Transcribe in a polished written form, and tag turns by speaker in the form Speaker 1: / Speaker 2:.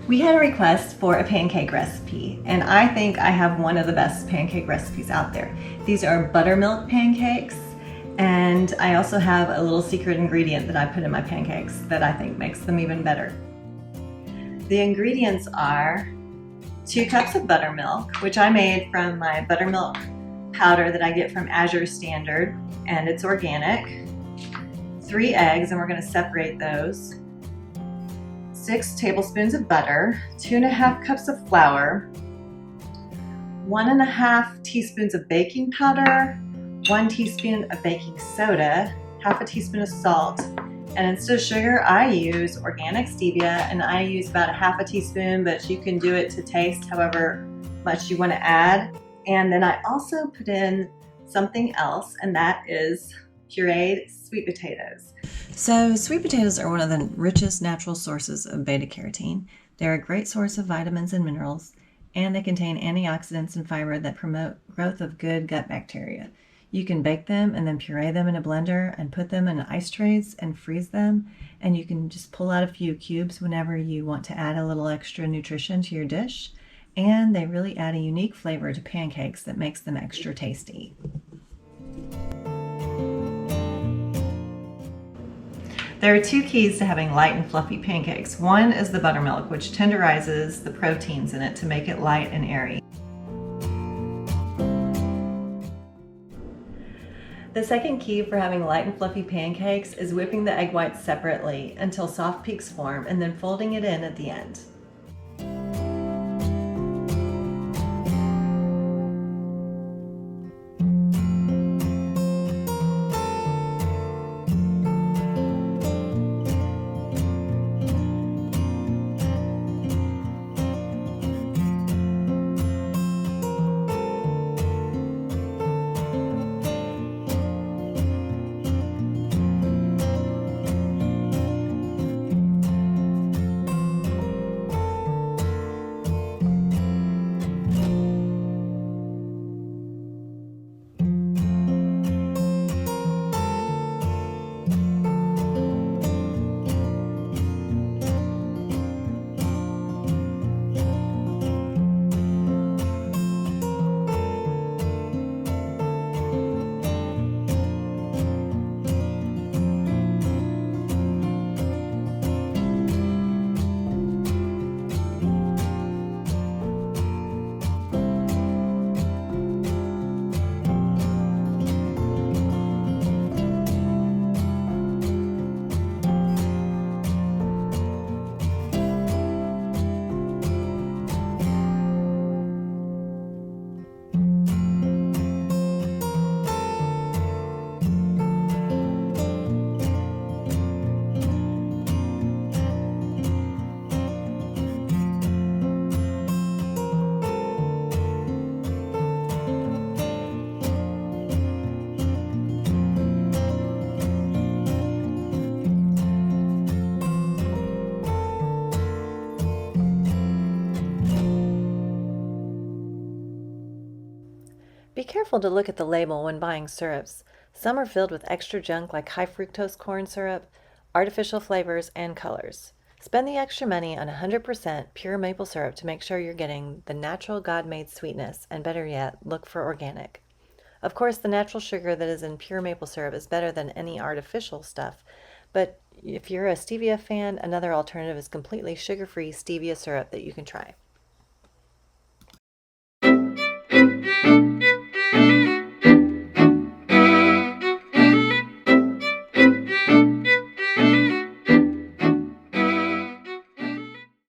Speaker 1: We had a request for a pancake recipe, and I think I have one of the best pancake recipes out there. These are buttermilk pancakes, and I also have a little secret ingredient that I put in my pancakes that I think makes them even better. The ingredients are 2 cups of buttermilk, which I made from my buttermilk powder that I get from Azure Standard, and it's organic. 3 eggs, and we're going to separate those. 6 tablespoons of butter, 2½ cups of flour, 1½ teaspoons of baking powder, 1 teaspoon of baking soda, ½ teaspoon of salt, and instead of sugar, I use organic stevia, and I use about ½ teaspoon, but you can do it to taste however much you want to add. And then I also put in something else, and that is pureed sweet potatoes. So sweet potatoes are one of the richest natural sources of beta carotene. They're a great source of vitamins and minerals, and they contain antioxidants and fiber that promote growth of good gut bacteria. You can bake them and then puree them in a blender and put them in ice trays and freeze them, and you can just pull out a few cubes whenever you want to add a little extra nutrition to your dish, and they really add a unique flavor to pancakes that makes them extra tasty. There are 2 keys to having light and fluffy pancakes. One is the buttermilk, which tenderizes the proteins in it to make it light and airy. The second key for having light and fluffy pancakes is whipping the egg whites separately until soft peaks form and then folding it in at the end. Be careful to look at the label when buying syrups. Some are filled with extra junk like high fructose corn syrup, artificial flavors, and colors. Spend the extra money on 100% pure maple syrup to make sure you're getting the natural God-made sweetness, and better yet, look for organic. Of course, the natural sugar that is in pure maple syrup is better than any artificial stuff, but if you're a stevia fan, another alternative is completely sugar-free stevia syrup that you can try.